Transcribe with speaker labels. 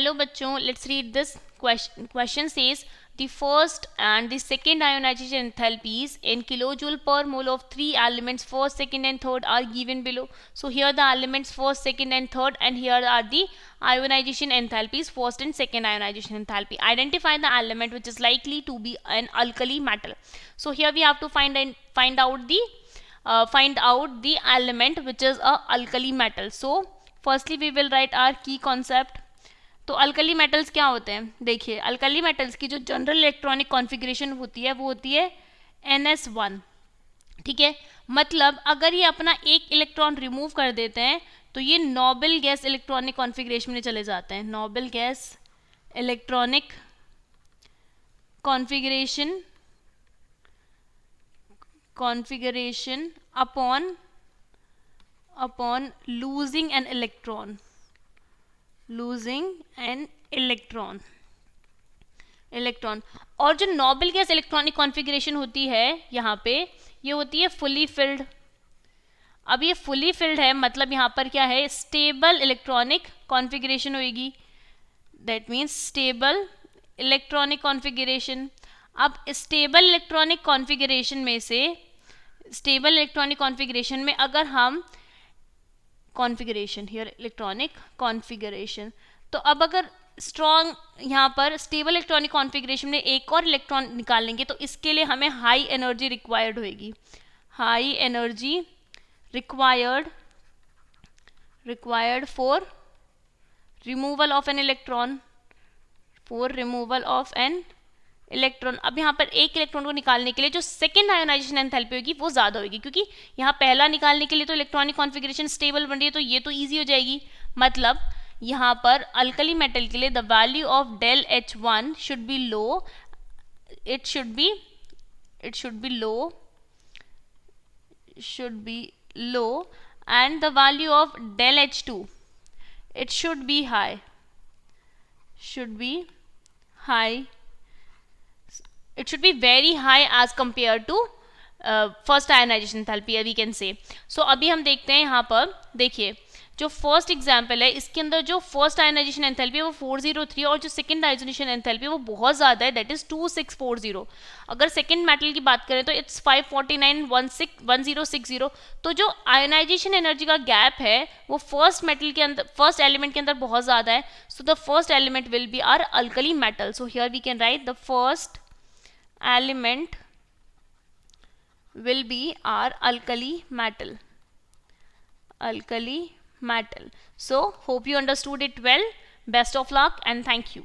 Speaker 1: Hello बच्चों, let's read this question. Question says the first and the second ionization enthalpies in kilojoule per mole of three elements first, second and third are given below. So here the elements first, second and third, and here are the ionization enthalpies first and second ionization enthalpy. Identify the element which is likely to be an alkali metal. So here we have to find out the element which is a alkali metal. So firstly we will write our key concept. तो alkali metals क्या होते हैं? देखिए, alkali metals की जो general electronic configuration होती है वो होती है NS1. ठीक है, मतलब अगर ये अपना एक इलेक्ट्रॉन रिमूव कर देते हैं तो ये नोबल गैस इलेक्ट्रॉनिक कॉन्फ़िगरेशन में चले जाते हैं. Noble gas electronic configuration upon losing an electron. और जो नोबल गैस इलेक्ट्रॉनिक कॉन्फ़िगरेशन होती है यहाँ पे, ये होती है फुली फिल्ड. अब ये फुली फिल्ड है मतलब यहाँ पर क्या है? स्टेबल इलेक्ट्रॉनिक कॉन्फ़िगरेशन होगी. That means stable electronic configuration. अब स्टेबल इलेक्ट्रॉनिक कॉन्फ़िगरेशन में अगर हम कॉन्फ़िगरेशन हियर इलेक्ट्रॉनिक कॉन्फ़िगरेशन, तो अब अगर स्ट्रॉन्ग यहाँ पर स्टेबल इलेक्ट्रॉनिक कॉन्फ़िगरेशन में एक और इलेक्ट्रॉन निकालेंगे तो इसके लिए हमें हाई एनर्जी रिक्वायर्ड होगी. High energy required for removal of an electron. अब यहाँ पर एक इलेक्ट्रॉन को निकालने के लिए जो सेकेंड आयोनाइजेशन एंथैल्पी होगी वो ज़्यादा होगी, क्योंकि यहाँ पहला निकालने के लिए तो इलेक्ट्रॉनिक कॉन्फ़िगरेशन स्टेबल बन रही है, तो ये तो ईजी हो जाएगी. मतलब यहाँ पर अल्कली मेटल के लिए the value of del H1 should be low. It should be low and the value of del H2 it should be high. It should be very high as compared to first ionization enthalpy, we can say. So अभी हम देखते हैं यहाँ पर. देखिए, जो first example है इसके अंदर जो फर्स्ट आयोनाइजेशन एंथैल्पी है वो 403 और जो सेकंड आयोनाइजेशन एंथैल्पी है वो बहुत ज़्यादा है, दैट इज़ 2640. अगर सेकंड मेटल की बात करें तो इट्स 549 1060. तो जो आयोनाइजेशन एनर्जी का गैप है वो फर्स्ट एलिमेंट के अंदर बहुत ज़्यादा है. So the first element will be our alkali metal. So here we can write the first element will be our alkali metal. So hope you understood it well. Best of luck and thank you.